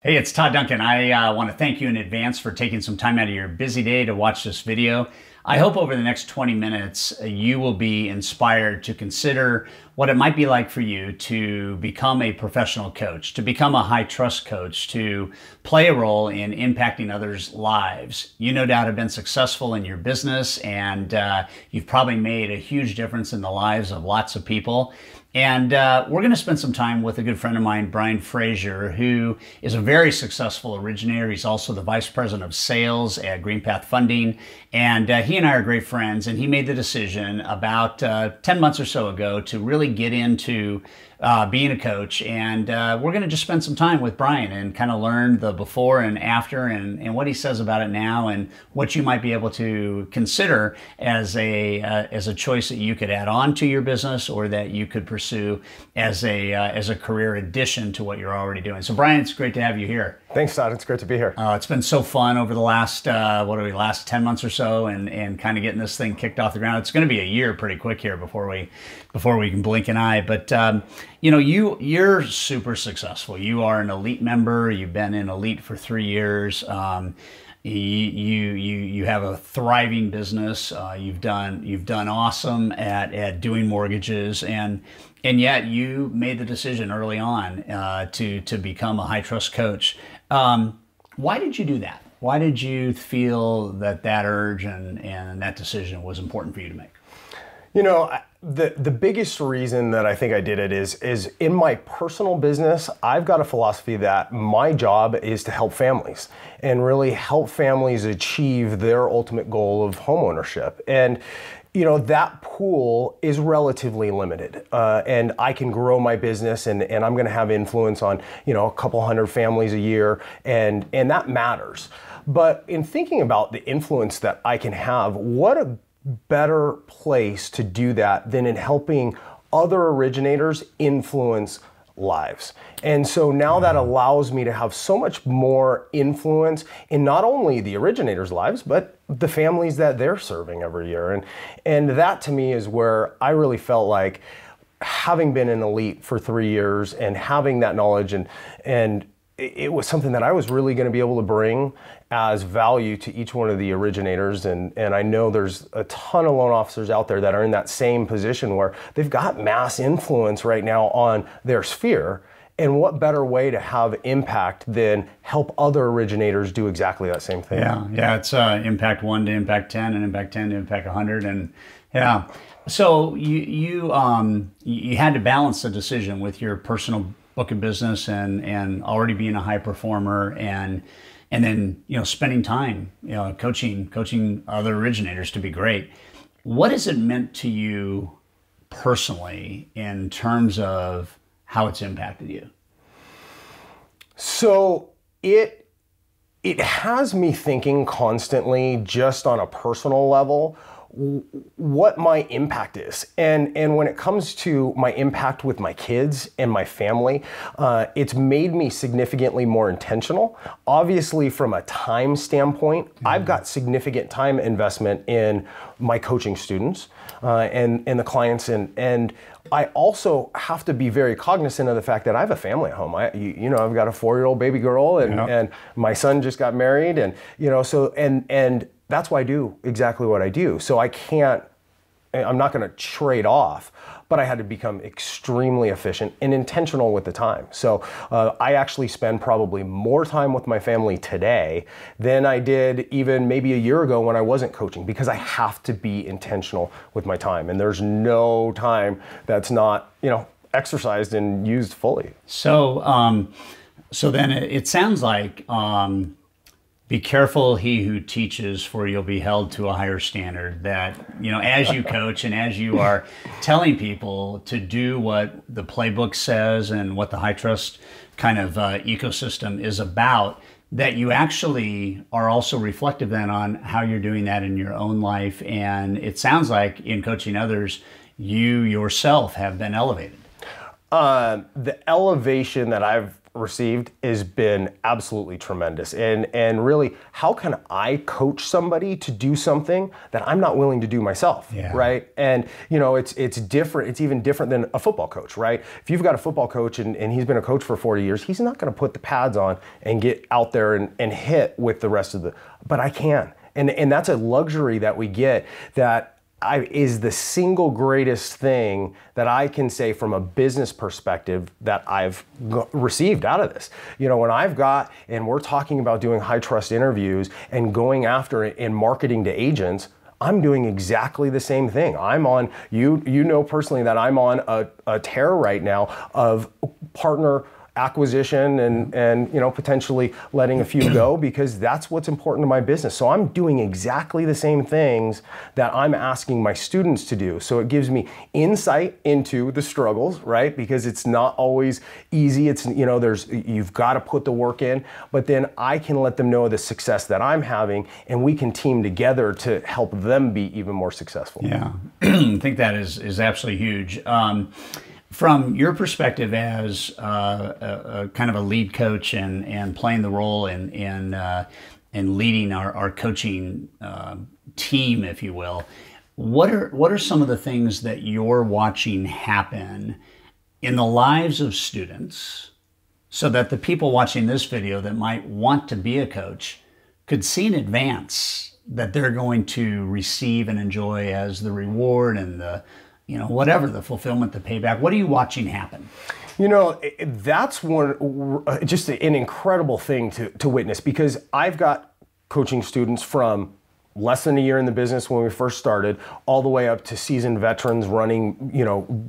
Hey, it's Todd Duncan. I want to thank you in advance for taking some time out of your busy day to watch this video. I hope over the next 20 minutes you will be inspired to consider what it might be like for you to become a professional coach, to become a high trust coach, to play a role in impacting others' lives. You no doubt have been successful in your business, and you've probably made a huge difference in the lives of lots of people. And we're going to spend some time with a good friend of mine, Fraser, who is a very successful originator. He's also the vice president of sales at GreenPath Funding. And he and I are great friends. And he made the decision about 10 months or so ago to really get into being a coach. And we're going to just spend some time with Brian and kind of learn the before and after and what he says about it now and what you might be able to consider as a choice that you could add on to your business or that you could pursue as a career addition to what you're already doing. So Brian, it's great to have you here. Thanks, Todd. It's great to be here. It's been so fun over the last, last 10 months or so and kind of getting this thing kicked off the ground. It's going to be a year pretty quick here before we can blink an eye. But, you know, you're super successful. You are an elite member. You've been in elite for 3 years. You have a thriving business. You've done awesome at doing mortgages, and yet you made the decision early on to become a high trust coach. Why did you do that? Why did you feel that urge and that decision was important for you to make? You know, the biggest reason that I think I did it is in my personal business, I've got a philosophy that my job is to help families and really help families achieve their ultimate goal of homeownership. And you know, that pool is relatively limited, and I can grow my business and I'm going to have influence on, you know, a couple hundred families a year, and that matters. But in thinking about the influence that I can have, what a better place to do that than in helping other originators influence lives. And so now that allows me to have so much more influence in not only the originators' lives, but the families that they're serving every year. And that to me is where I really felt like, having been an elite for 3 years and having that knowledge, and it was something that I was really going to be able to bring as value to each one of the originators. And I know there's a ton of loan officers out there that are in that same position where they've got mass influence right now on their sphere. And what better way to have impact than help other originators do exactly that same thing? Yeah, it's impact 1 to impact 10 and impact 10 to impact 100. And yeah, so you had to balance the decision with your personal book of business and already being a high performer and then, you know, spending time, you know, coaching other originators to be great. What has it meant to you personally in terms of how it's impacted you? So it has me thinking constantly, just on a personal level, what my impact is. And when it comes to my impact with my kids and my family, it's made me significantly more intentional. Obviously, from a time standpoint, I've got significant time investment in my coaching students and the clients, and I also have to be very cognizant of the fact that I have a family at home. You know, I've got a 4-year-old baby girl, and my son just got married, and you know, so and that's why I do exactly what I do. So I'm not going to trade off, but I had to become extremely efficient and intentional with the time. So I actually spend probably more time with my family today than I did even maybe a year ago when I wasn't coaching, because I have to be intentional with my time. And there's no time that's not, you know, exercised and used fully. So, so then it sounds like, be careful he who teaches, for you'll be held to a higher standard. That, you know, as you coach and as you are telling people to do what the playbook says and what the high trust kind of ecosystem is about, that you actually are also reflective then on how you're doing that in your own life. And it sounds like in coaching others, you yourself have been elevated. The elevation that I've received has been absolutely tremendous. And really, how can I coach somebody to do something that I'm not willing to do myself, right? And it's different. It's even different than a football coach, right? If you've got a football coach and he's been a coach for 40 years, he's not going to put the pads on and get out there and hit with the rest of but I can. And that's a luxury that we get that is the single greatest thing that I can say from a business perspective that I've received out of this. When and we're talking about doing high trust interviews and going after it and marketing to agents, I'm doing exactly the same thing. I'm on, personally that I'm on a tear right now of partner acquisition and potentially letting a few go, because that's what's important to my business. So I'm doing exactly the same things that I'm asking my students to do. So it gives me insight into the struggles, right? Because it's not always easy. It's you've got to put the work in, but then I can let them know the success that I'm having, and we can team together to help them be even more successful. Yeah, I think that is absolutely huge. From your perspective as a kind of a lead coach and playing the role in leading our coaching team, if you will, what are some of the things that you're watching happen in the lives of students so that the people watching this video that might want to be a coach could see in advance that they're going to receive and enjoy as the reward and the whatever, the fulfillment, the payback? What are you watching happen? That's just an incredible thing to witness, because I've got coaching students from less than a year in the business when we first started, all the way up to seasoned veterans running,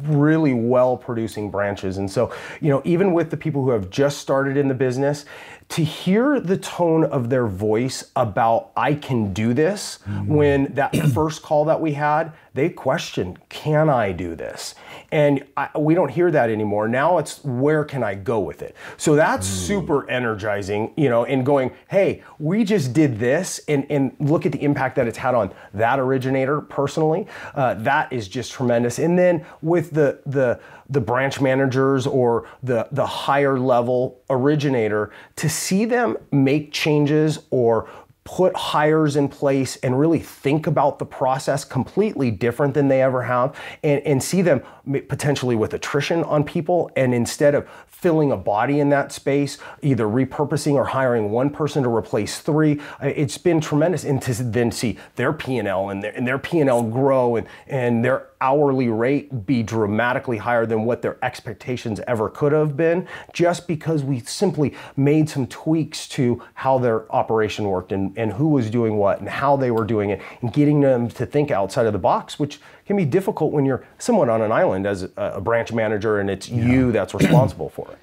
really well producing branches. And so, even with the people who have just started in the business, to hear the tone of their voice about I can do this, when that first call that we had, they questioned, can I do this? And we don't hear that anymore. Now it's, where can I go with it? So that's super energizing, and going, hey, we just did this, and look at the impact that it's had on that originator personally. That is just tremendous. And then with the branch managers or the higher level originator, to see them make changes or put hires in place and really think about the process completely different than they ever have, and see them potentially with attrition on people, and instead of filling a body in that space, either repurposing or hiring one person to replace three, it's been tremendous. And to then see their P&L and their P&L grow and their hourly rate be dramatically higher than what their expectations ever could have been, just because we simply made some tweaks to how their operation worked and who was doing what and how they were doing it, and getting them to think outside of the box, which can be difficult when you're somewhat on an island as a branch manager and it's you that's responsible for it.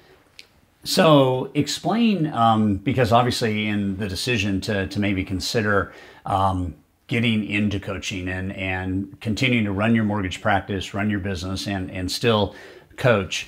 So explain, because obviously in the decision to maybe consider getting into coaching and continuing to run your mortgage practice, run your business, and still coach,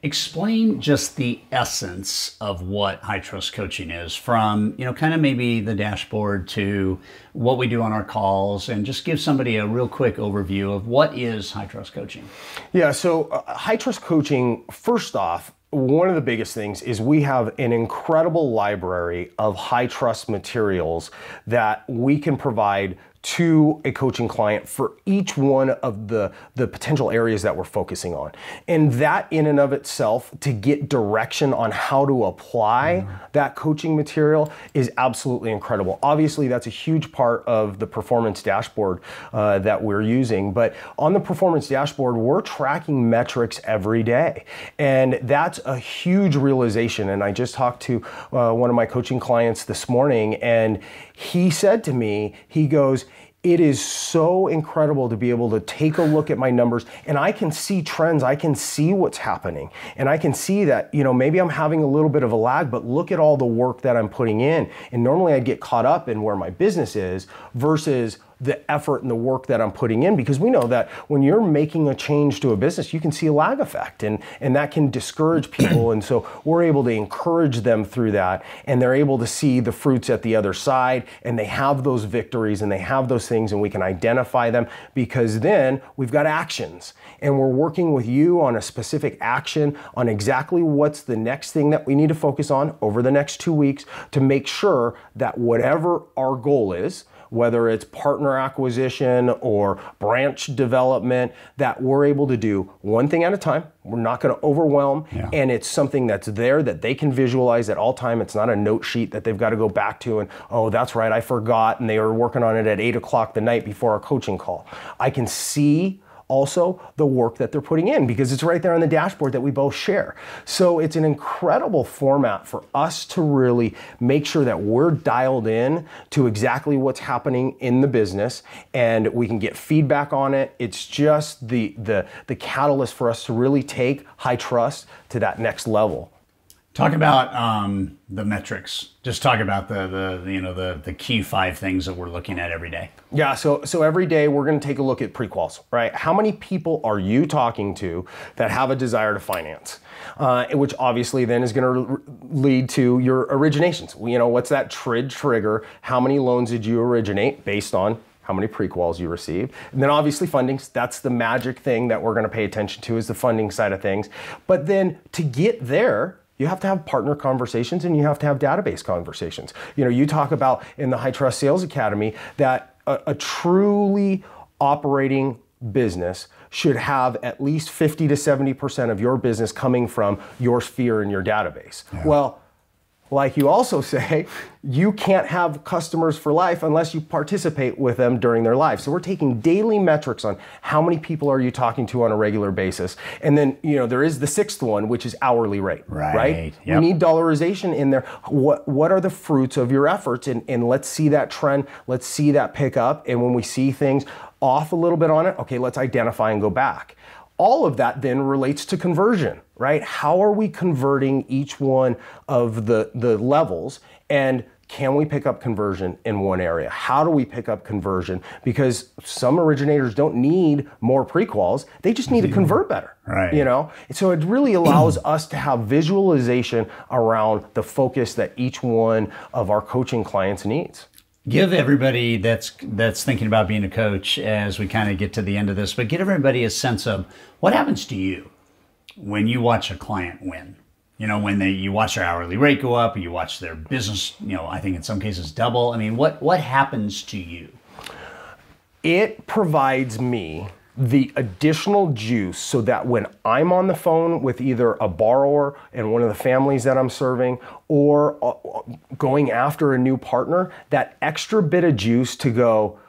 explain just the essence of what high trust coaching is, from kind of maybe the dashboard to what we do on our calls, and just give somebody a real quick overview of what is high trust coaching. Yeah, so high trust coaching, first off, one of the biggest things is we have an incredible library of high trust materials that we can provide to a coaching client for each one of the potential areas that we're focusing on. And that in and of itself, to get direction on how to apply that coaching material, is absolutely incredible. Obviously, that's a huge part of the performance dashboard that we're using. But on the performance dashboard, we're tracking metrics every day. And that's a huge realization. And I just talked to one of my coaching clients this morning, and he said to me, he goes, it is so incredible to be able to take a look at my numbers, and I can see trends, I can see what's happening, and I can see that, maybe I'm having a little bit of a lag, but look at all the work that I'm putting in. And normally I'd get caught up in where my business is versus the effort and the work that I'm putting in, because we know that when you're making a change to a business, you can see a lag effect, and that can discourage people. And so we're able to encourage them through that, and they're able to see the fruits at the other side, and they have those victories and they have those things, and we can identify them, because then we've got actions, and we're working with you on a specific action on exactly what's the next thing that we need to focus on over the next 2 weeks to make sure that whatever our goal is, whether it's partner acquisition or branch development, that we're able to do one thing at a time. We're not going to overwhelm, and it's something that's there that they can visualize at all time. It's not a note sheet that they've got to go back to and, oh, that's right, I forgot, and they were working on it at 8 o'clock the night before our coaching call. I can see also the work that they're putting in, because it's right there on the dashboard that we both share. So it's an incredible format for us to really make sure that we're dialed in to exactly what's happening in the business, and we can get feedback on it. It's just the catalyst for us to really take high trust to that next level. Talk about the metrics. Just talk about the key 5 things that we're looking at every day. Yeah, so every day we're going to take a look at pre-quals, right? How many people are you talking to that have a desire to finance? Which obviously then is going to lead to your originations. What's that trigger? How many loans did you originate based on how many pre-quals you received? And then obviously fundings, that's the magic thing that we're going to pay attention to, is the funding side of things. But then to get there, you have to have partner conversations, and you have to have database conversations. You talk about in the High Trust Sales Academy that a truly operating business should have at least 50 to 70% of your business coming from your sphere in your database. Yeah. Well, like you also say, you can't have customers for life unless you participate with them during their life. So we're taking daily metrics on how many people are you talking to on a regular basis. And then, there is the 6th one, which is hourly rate, right? Yep. We need dollarization in there. What are the fruits of your efforts? And let's see that trend. Let's see that pick up. And when we see things off a little bit on it, okay, let's identify and go back. All of that then relates to conversion, right? How are we converting each one of the levels, and can we pick up conversion in one area? How do we pick up conversion? Because some originators don't need more pre-quals, they just need to convert better, right? So it really allows us to have visualization around the focus that each one of our coaching clients needs. Give everybody that's thinking about being a coach, as we kind of get to the end of this, but give everybody a sense of what happens to you when you watch a client win. When you watch their hourly rate go up, or you watch their business, I think in some cases double. I mean, what happens to you? It provides me the additional juice so that when I'm on the phone with either a borrower and one of the families that I'm serving, or going after a new partner, that extra bit of juice to go,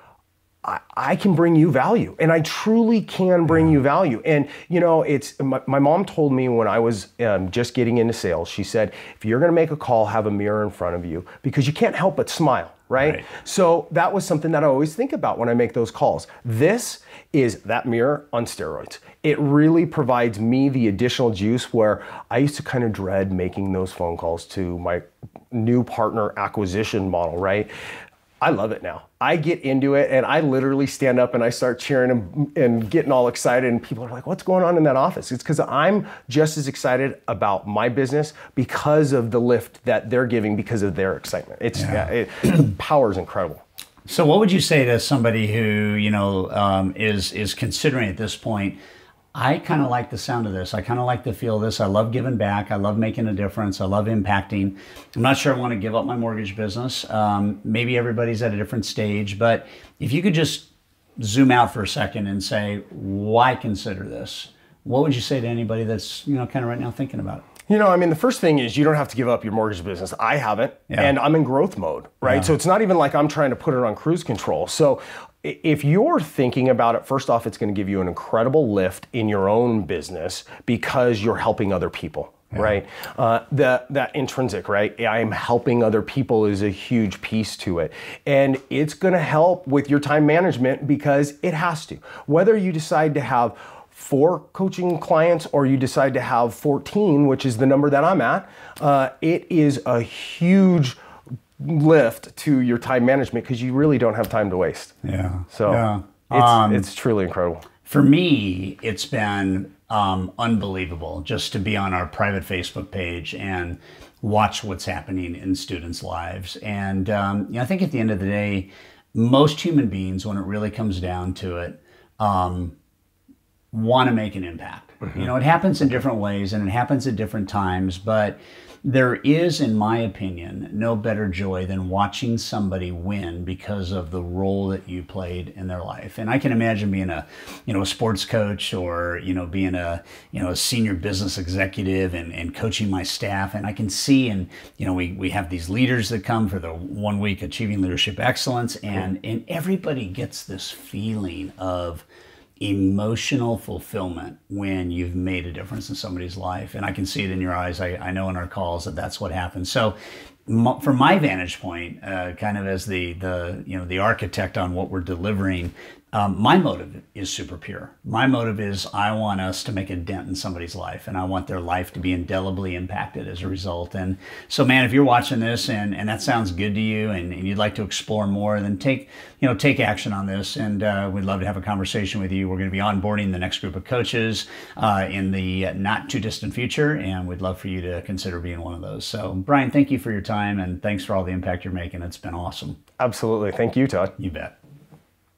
I can bring you value, and I truly can bring you value. And it's my mom told me when I was just getting into sales, she said, if you're going to make a call, have a mirror in front of you, because you can't help but smile. Right? So that was something that I always think about when I make those calls. This is that mirror on steroids. It really provides me the additional juice, where I used to kind of dread making those phone calls to my new partner acquisition model, right? I love it now. I get into it, and I literally stand up and I start cheering and getting all excited, and people are like, what's going on in that office? It's because I'm just as excited about my business because of the lift that they're giving, because of their excitement. The power is incredible. So what would you say to somebody who, is considering at this point, I kind of like the sound of this. I kind of like the feel of this. I love giving back. I love making a difference. I love impacting. I'm not sure I want to give up my mortgage business. Maybe everybody's at a different stage, but if you could just zoom out for a second and say, why consider this? What would you say to anybody that's, kind of right now thinking about it? The first thing is, you don't have to give up your mortgage business. I haven't, and I'm in growth mode, right? So it's not even like I'm trying to put it on cruise control. So if you're thinking about it, first off, it's going to give you an incredible lift in your own business because you're helping other people. Right? That intrinsic, right? I'm helping other people is a huge piece to it. And it's going to help with your time management, because it has to. Whether you decide to have 4 coaching clients or you decide to have 14, which is the number that I'm at, it is a huge lift to your time management because you really don't have time to waste. Yeah. So it's truly incredible. For me, it's been unbelievable just to be on our private Facebook page and watch what's happening in students' lives. And I think at the end of the day, most human beings, when it really comes down to it, want to make an impact. It happens in different ways and it happens at different times, but there is, in my opinion, no better joy than watching somebody win because of the role that you played in their life. And I can imagine being a sports coach or, being a senior business executive and coaching my staff. And I can see, and, we have these leaders that come for the 1 week Achieving Leadership Excellence, and everybody gets this feeling of emotional fulfillment when you've made a difference in somebody's life. And I can see it in your eyes. I know in our calls that that's what happens. So from my vantage point, kind of as the architect on what we're delivering, my motive is super pure. My motive is I want us to make a dent in somebody's life, and I want their life to be indelibly impacted as a result. And so, man, if you're watching this and that sounds good to you and you'd like to explore more, then take action on this. And we'd love to have a conversation with you. We're going to be onboarding the next group of coaches in the not too distant future, and we'd love for you to consider being one of those. So, Brian, thank you for your time, and thanks for all the impact you're making. It's been awesome. Absolutely. Thank you, Todd. You bet.